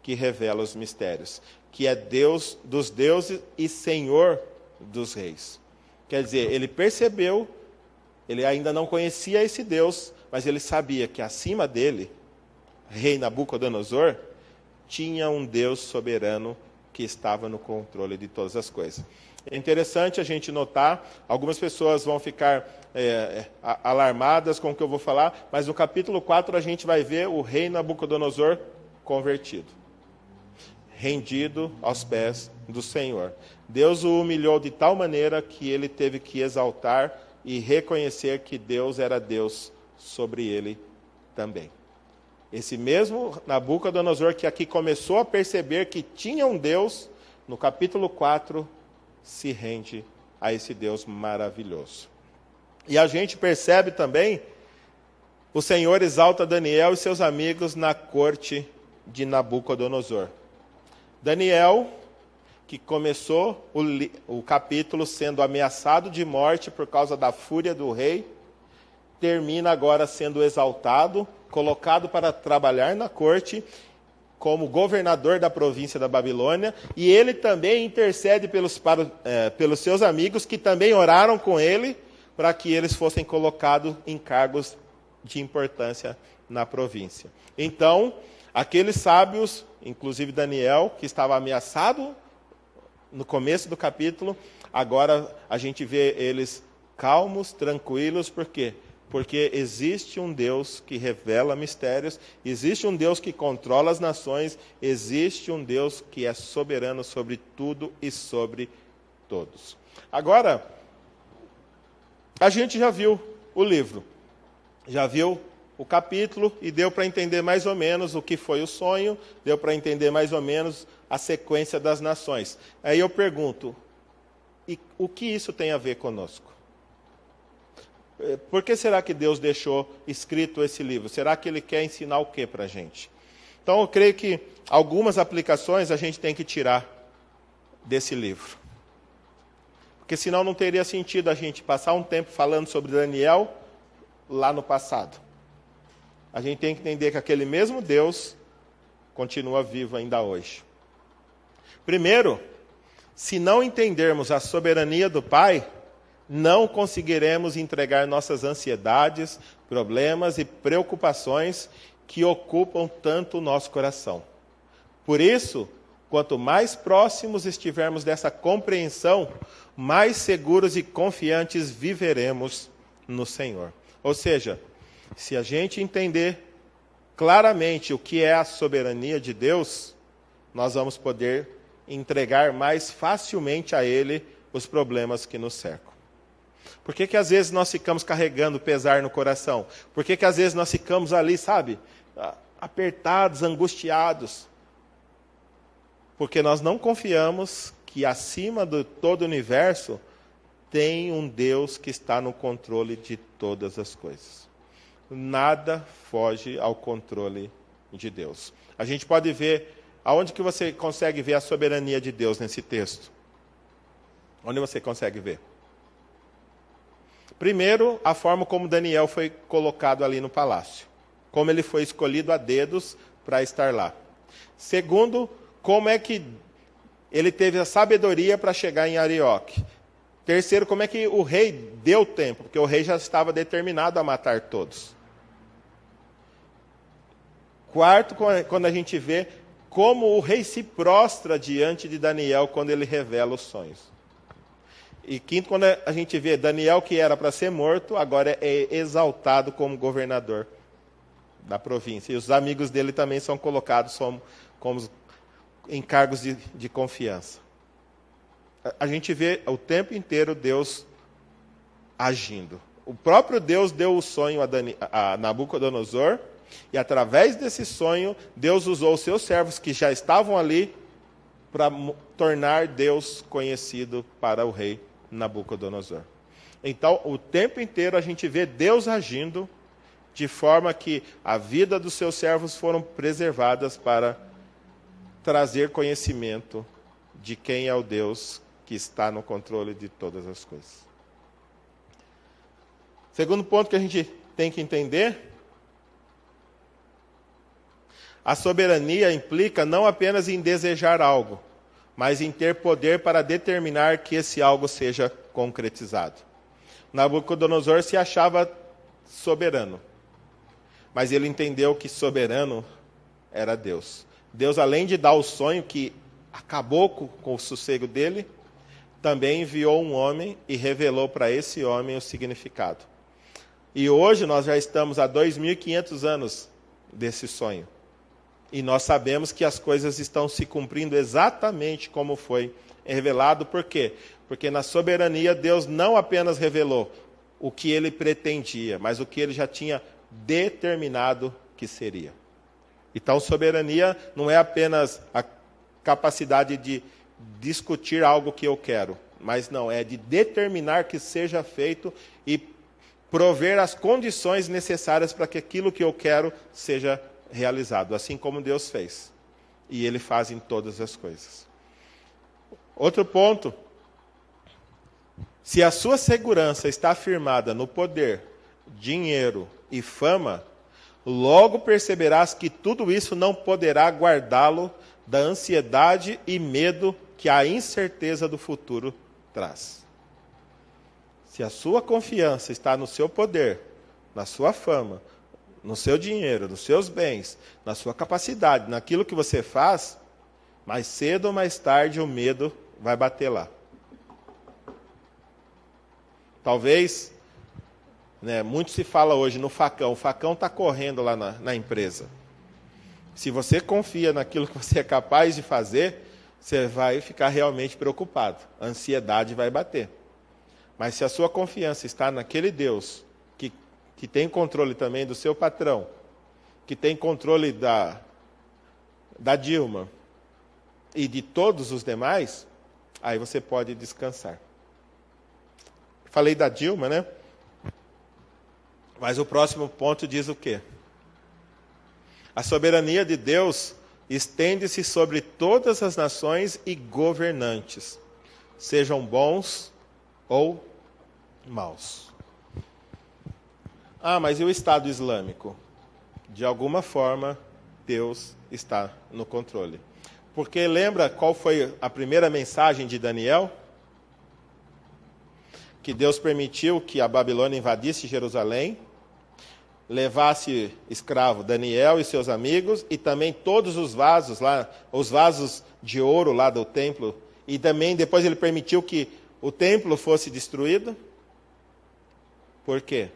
que revela os mistérios, que é Deus dos deuses e Senhor dos reis. Quer dizer, ele percebeu, ele ainda não conhecia esse Deus, mas ele sabia que acima dele rei Nabucodonosor, tinha um Deus soberano que estava no controle de todas as coisas. É interessante a gente notar, algumas pessoas vão ficar alarmadas com o que eu vou falar, mas no capítulo 4 a gente vai ver o rei Nabucodonosor convertido, rendido aos pés do Senhor. Deus o humilhou de tal maneira que ele teve que exaltar e reconhecer que Deus era Deus sobre ele também. Esse mesmo Nabucodonosor que aqui começou a perceber que tinha um Deus, no capítulo 4, se rende a esse Deus maravilhoso. E a gente percebe também, o Senhor exalta Daniel e seus amigos na corte de Nabucodonosor. Daniel, que começou o capítulo sendo ameaçado de morte por causa da fúria do rei, termina agora sendo exaltado, colocado para trabalhar na corte, como governador da província da Babilônia, e ele também intercede pelos seus amigos, que também oraram com ele, para que eles fossem colocados em cargos de importância na província. Então, aqueles sábios, inclusive Daniel, que estava ameaçado no começo do capítulo, agora a gente vê eles calmos, tranquilos, por quê? Porque existe um Deus que revela mistérios, existe um Deus que controla as nações, existe um Deus que é soberano sobre tudo e sobre todos. Agora, a gente já viu o livro, já viu o capítulo e deu para entender mais ou menos o que foi o sonho, deu para entender mais ou menos a sequência das nações. Aí eu pergunto, e o que isso tem a ver conosco? Por que será que Deus deixou escrito esse livro? Será que Ele quer ensinar o que para a gente? Então, eu creio que algumas aplicações a gente tem que tirar desse livro. Porque senão não teria sentido a gente passar um tempo falando sobre Daniel lá no passado. A gente tem que entender que aquele mesmo Deus continua vivo ainda hoje. Primeiro, se não entendermos a soberania do Pai, não conseguiremos entregar nossas ansiedades, problemas e preocupações que ocupam tanto o nosso coração. Por isso, quanto mais próximos estivermos dessa compreensão, mais seguros e confiantes viveremos no Senhor. Ou seja, se a gente entender claramente o que é a soberania de Deus, nós vamos poder entregar mais facilmente a Ele os problemas que nos cercam. Por que às vezes nós ficamos carregando pesar no coração? Por que às vezes nós ficamos ali, sabe, apertados, angustiados? Porque nós não confiamos que acima de todo o universo tem um Deus que está no controle de todas as coisas. Nada foge ao controle de Deus. A gente pode ver, aonde que você consegue ver a soberania de Deus nesse texto? Onde você consegue ver? Primeiro, a forma como Daniel foi colocado ali no palácio. Como ele foi escolhido a dedos para estar lá. Segundo, como é que ele teve a sabedoria para chegar em Arioque. Terceiro, como é que o rei deu tempo, porque o rei já estava determinado a matar todos. Quarto, quando a gente vê como o rei se prostra diante de Daniel quando ele revela os sonhos. E quinto, quando a gente vê Daniel, que era para ser morto, agora é exaltado como governador da província. E os amigos dele também são colocados como em cargos de confiança. A gente vê o tempo inteiro Deus agindo. O próprio Deus deu o sonho a Nabucodonosor, e através desse sonho, Deus usou os seus servos que já estavam ali para tornar Deus conhecido para o rei Nabucodonosor. Então, o tempo inteiro a gente vê Deus agindo de forma que a vida dos seus servos foram preservadas para trazer conhecimento de quem é o Deus que está no controle de todas as coisas. Segundo ponto que a gente tem que entender, a soberania implica não apenas em desejar algo, mas em ter poder para determinar que esse algo seja concretizado. Nabucodonosor se achava soberano, mas ele entendeu que soberano era Deus. Deus, além de dar o sonho que acabou com o sossego dele, também enviou um homem e revelou para esse homem o significado. E hoje nós já estamos há 2.500 anos desse sonho. E nós sabemos que as coisas estão se cumprindo exatamente como foi revelado. Por quê? Porque na soberania Deus não apenas revelou o que ele pretendia, mas o que ele já tinha determinado que seria. Então, soberania não é apenas a capacidade de discutir algo que eu quero, mas não, é de determinar que seja feito e prover as condições necessárias para que aquilo que eu quero seja realizado, assim como Deus fez. E Ele faz em todas as coisas. Outro ponto, se a sua segurança está firmada no poder, dinheiro e fama, logo perceberás que tudo isso não poderá guardá-lo da ansiedade e medo que a incerteza do futuro traz. Se a sua confiança está no seu poder, na sua fama, no seu dinheiro, nos seus bens, na sua capacidade, naquilo que você faz, mais cedo ou mais tarde o medo vai bater lá. Talvez, muito se fala hoje no facão. O facão está correndo lá na empresa. Se você confia naquilo que você é capaz de fazer, você vai ficar realmente preocupado. A ansiedade vai bater. Mas se a sua confiança está naquele Deus que tem controle também do seu patrão, que tem controle da Dilma e de todos os demais, aí você pode descansar. Falei da Dilma, né? Mas o próximo ponto diz o quê? A soberania de Deus estende-se sobre todas as nações e governantes, sejam bons ou maus. Mas e o Estado Islâmico? De alguma forma, Deus está no controle. Porque lembra qual foi a primeira mensagem de Daniel? Que Deus permitiu que a Babilônia invadisse Jerusalém, levasse escravo Daniel e seus amigos, e também todos os vasos lá, os vasos de ouro lá do templo, e também depois ele permitiu que o templo fosse destruído. Por quê?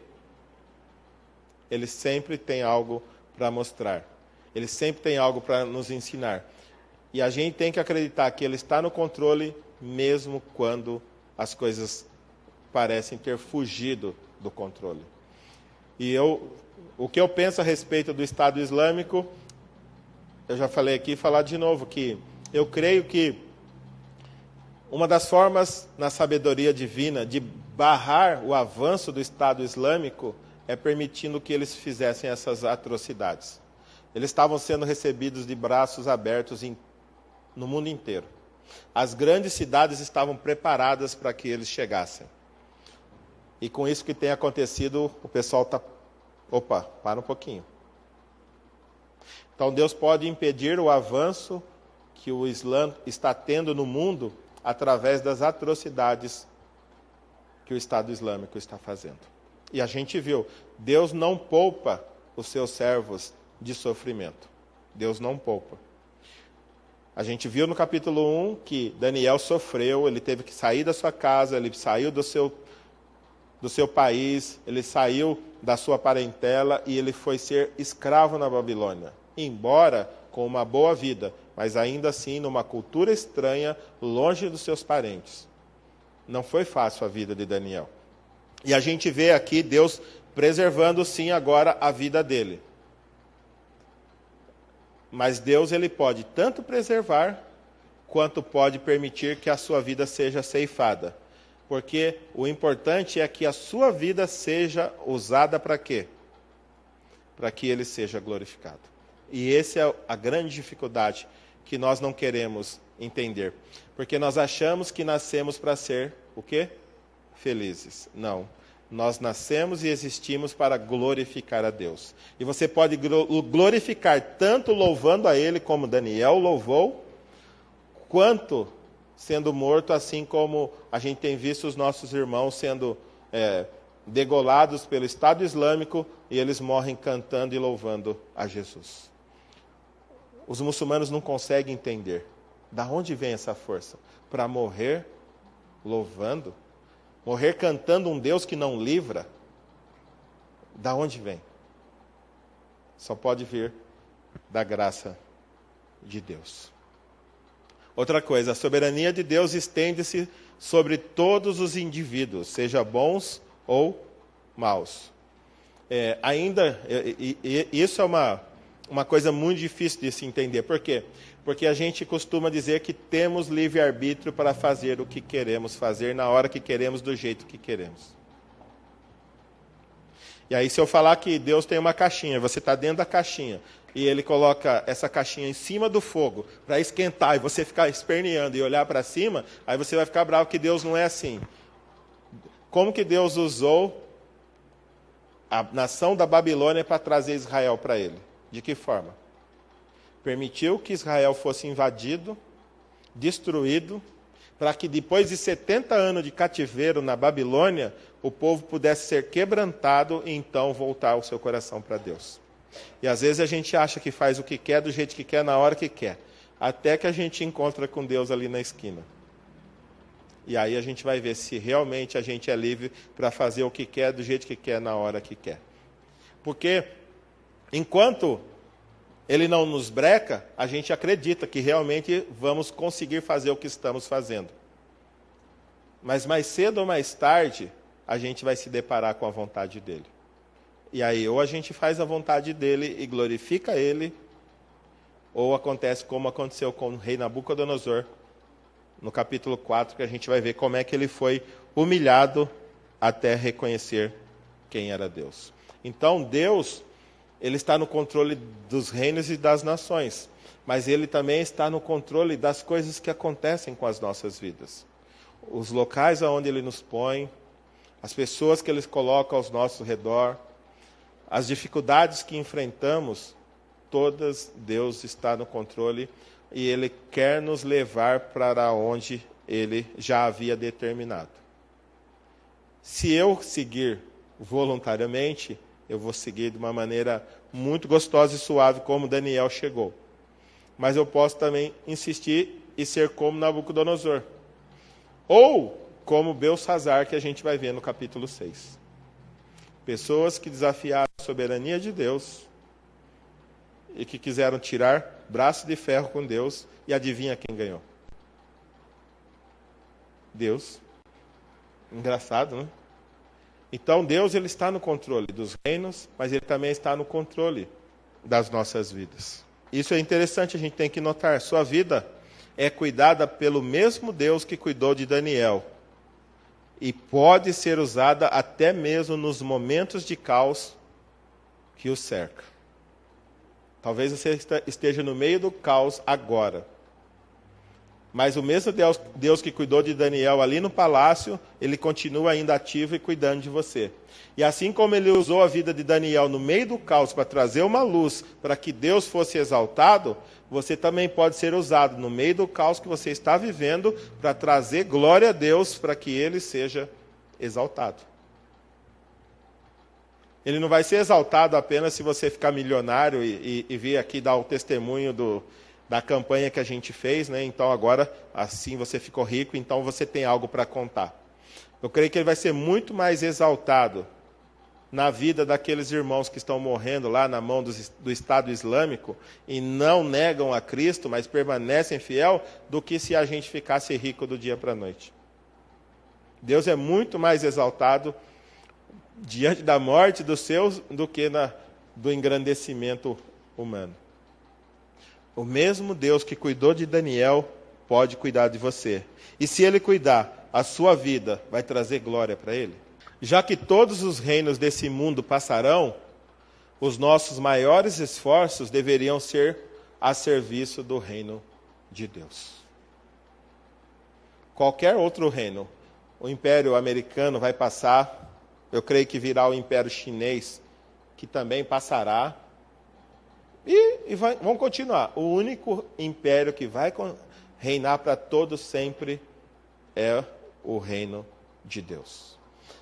Ele sempre tem algo para mostrar. Ele sempre tem algo para nos ensinar. E a gente tem que acreditar que Ele está no controle, mesmo quando as coisas parecem ter fugido do controle. E o que eu penso a respeito do Estado Islâmico, eu já falei aqui, falar de novo, que eu creio que uma das formas na sabedoria divina de barrar o avanço do Estado Islâmico é permitindo que eles fizessem essas atrocidades. Eles estavam sendo recebidos de braços abertos no mundo inteiro. As grandes cidades estavam preparadas para que eles chegassem. E com isso que tem acontecido, o pessoal está... Opa, para um pouquinho. Então Deus pode impedir o avanço que o Islã está tendo no mundo através das atrocidades que o Estado Islâmico está fazendo. E a gente viu, Deus não poupa os seus servos de sofrimento. Deus não poupa. A gente viu no capítulo 1 que Daniel sofreu, ele teve que sair da sua casa, ele saiu do seu país, ele saiu da sua parentela e ele foi ser escravo na Babilônia. Embora com uma boa vida, mas ainda assim numa cultura estranha, longe dos seus parentes. Não foi fácil a vida de Daniel. E a gente vê aqui Deus preservando sim agora a vida dele. Mas Deus ele pode tanto preservar, quanto pode permitir que a sua vida seja ceifada. Porque o importante é que a sua vida seja usada para quê? Para que ele seja glorificado. E essa é a grande dificuldade que nós não queremos entender. Porque nós achamos que nascemos para ser o quê? Felizes. Não. Nós nascemos e existimos para glorificar a Deus. E você pode glorificar tanto louvando a Ele, como Daniel louvou, quanto sendo morto, assim como a gente tem visto os nossos irmãos sendo degolados pelo Estado Islâmico, e eles morrem cantando e louvando a Jesus. os muçulmanos não conseguem entender. Da onde vem essa força? Para morrer louvando? Morrer cantando um Deus que não livra? Da onde vem? Só pode vir da graça de Deus. Outra coisa, a soberania de Deus estende-se sobre todos os indivíduos, seja bons ou maus. Isso é uma coisa muito difícil de se entender. Por quê? Porque a gente costuma dizer que temos livre-arbítrio para fazer o que queremos fazer, na hora que queremos, do jeito que queremos. E aí, se eu falar que Deus tem uma caixinha, você está dentro da caixinha, e Ele coloca essa caixinha em cima do fogo para esquentar, e você ficar esperneando e olhar para cima, aí você vai ficar bravo que Deus não é assim. Como que Deus usou a nação da Babilônia para trazer Israel para Ele? De que forma? Permitiu que Israel fosse invadido, destruído, para que depois de 70 anos de cativeiro na Babilônia, o povo pudesse ser quebrantado e então voltar o seu coração para Deus. E às vezes a gente acha que faz o que quer, do jeito que quer, na hora que quer. Até que a gente encontra com Deus ali na esquina. E aí a gente vai ver se realmente a gente é livre para fazer o que quer, do jeito que quer, na hora que quer. Porque enquanto Ele não nos breca, a gente acredita que realmente vamos conseguir fazer o que estamos fazendo. Mas mais cedo ou mais tarde, a gente vai se deparar com a vontade dEle. E aí, ou a gente faz a vontade dEle e glorifica Ele, ou acontece como aconteceu com o rei Nabucodonosor, no capítulo 4, que a gente vai ver como é que ele foi humilhado até reconhecer quem era Deus. Então, Deus, Ele está no controle dos reinos e das nações, mas Ele também está no controle das coisas que acontecem com as nossas vidas. Os locais aonde Ele nos põe, as pessoas que Ele coloca ao nosso redor, as dificuldades que enfrentamos, todas Deus está no controle e Ele quer nos levar para onde Ele já havia determinado. Se eu seguir voluntariamente, eu vou seguir de uma maneira muito gostosa e suave, como Daniel chegou. Mas eu posso também insistir e ser como Nabucodonosor. Ou como Belsazzar, que a gente vai ver no capítulo 6. Pessoas que desafiaram a soberania de Deus e que quiseram tirar braço de ferro com Deus. E adivinha quem ganhou? Deus. Engraçado, né? Então Deus, Ele está no controle dos reinos, mas Ele também está no controle das nossas vidas. Isso é interessante, a gente tem que notar. Sua vida é cuidada pelo mesmo Deus que cuidou de Daniel. E pode ser usada até mesmo nos momentos de caos que o cerca. Talvez você esteja no meio do caos agora. Mas o mesmo Deus que cuidou de Daniel ali no palácio, Ele continua ainda ativo e cuidando de você. E assim como Ele usou a vida de Daniel no meio do caos para trazer uma luz, para que Deus fosse exaltado, você também pode ser usado no meio do caos que você está vivendo para trazer glória a Deus, para que Ele seja exaltado. Ele não vai ser exaltado apenas se você ficar milionário e vir aqui dar o testemunho da campanha que a gente fez, né? Então agora, assim você ficou rico, então você tem algo para contar. Eu creio que Ele vai ser muito mais exaltado na vida daqueles irmãos que estão morrendo lá na mão do Estado Islâmico e não negam a Cristo, mas permanecem fiel, do que se a gente ficasse rico do dia para a noite. Deus é muito mais exaltado diante da morte dos seus do que do engrandecimento humano. O mesmo Deus que cuidou de Daniel pode cuidar de você. E se Ele cuidar, a sua vida vai trazer glória para Ele. Já que todos os reinos desse mundo passarão, os nossos maiores esforços deveriam ser a serviço do reino de Deus. Qualquer outro reino, o Império Americano vai passar, eu creio que virá o Império Chinês, que também passará, e vão continuar. O único império que vai reinar para todos sempre é o reino de Deus.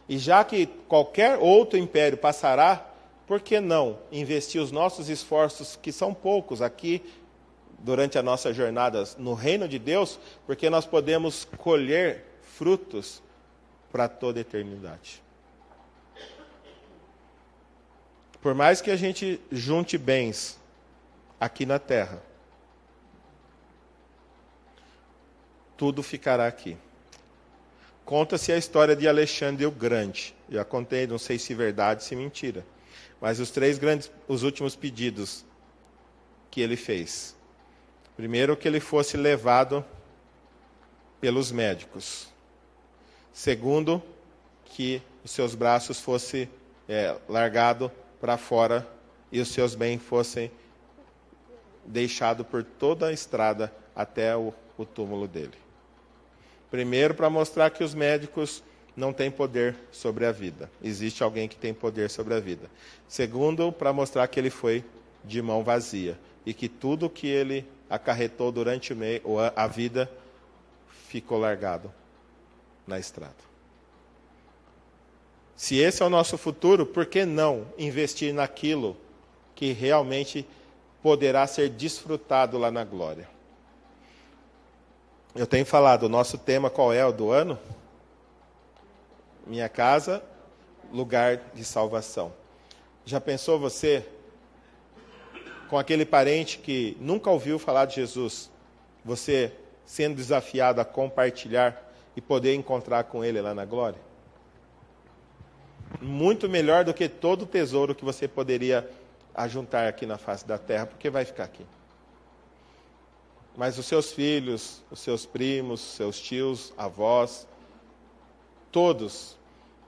E já que qualquer outro império passará, por que não investir os nossos esforços, que são poucos aqui durante a nossa jornada no reino de Deus, porque nós podemos colher frutos para toda a eternidade. Por mais que a gente junte bens aqui na terra, tudo ficará aqui. Conta-se a história de Alexandre o Grande. Já contei, não sei se verdade, se mentira. Mas os últimos pedidos que ele fez. Primeiro, que ele fosse levado pelos médicos. Segundo, que os seus braços fossem largados para fora e os seus bens fossem deixados por toda a estrada até o túmulo dele. Primeiro, para mostrar que os médicos não têm poder sobre a vida. Existe alguém que tem poder sobre a vida. Segundo, para mostrar que ele foi de mão vazia e que tudo que ele acarretou durante a vida ficou largado na estrada. Se esse é o nosso futuro, por que não investir naquilo que realmente poderá ser desfrutado lá na glória? Eu tenho falado, o nosso tema qual é o do ano? Minha casa, lugar de salvação. Já pensou você, com aquele parente que nunca ouviu falar de Jesus, você sendo desafiado a compartilhar e poder encontrar com ele lá na glória? Muito melhor do que todo o tesouro que você poderia ajuntar aqui na face da terra, porque vai ficar aqui. Mas os seus filhos, os seus primos, seus tios, avós, todos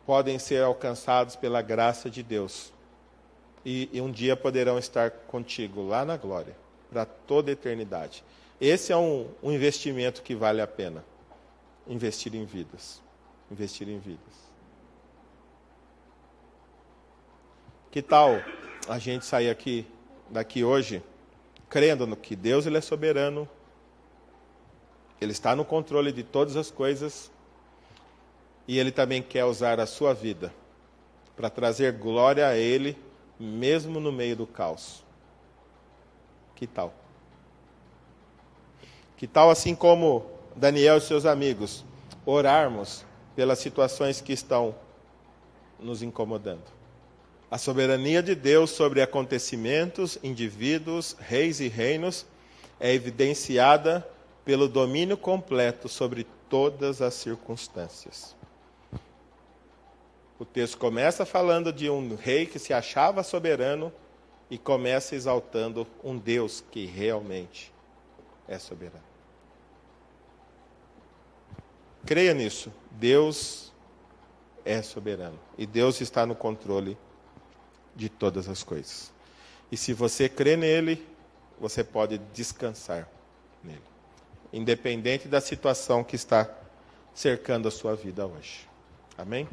podem ser alcançados pela graça de Deus. E um dia poderão estar contigo lá na glória, para toda a eternidade. Esse é um investimento que vale a pena. Investir em vidas. Investir em vidas. Que tal a gente sair daqui hoje, crendo no que Deus ele é soberano, Ele está no controle de todas as coisas, e Ele também quer usar a sua vida para trazer glória a Ele, mesmo no meio do caos. Que tal? Que tal, assim como Daniel e seus amigos, orarmos pelas situações que estão nos incomodando? A soberania de Deus sobre acontecimentos, indivíduos, reis e reinos é evidenciada pelo domínio completo sobre todas as circunstâncias. O texto começa falando de um rei que se achava soberano e começa exaltando um Deus que realmente é soberano. Creia nisso. Deus é soberano e Deus está no controle de todas as coisas. E se você crê nele, você pode descansar nele, independente da situação que está cercando a sua vida hoje. Amém?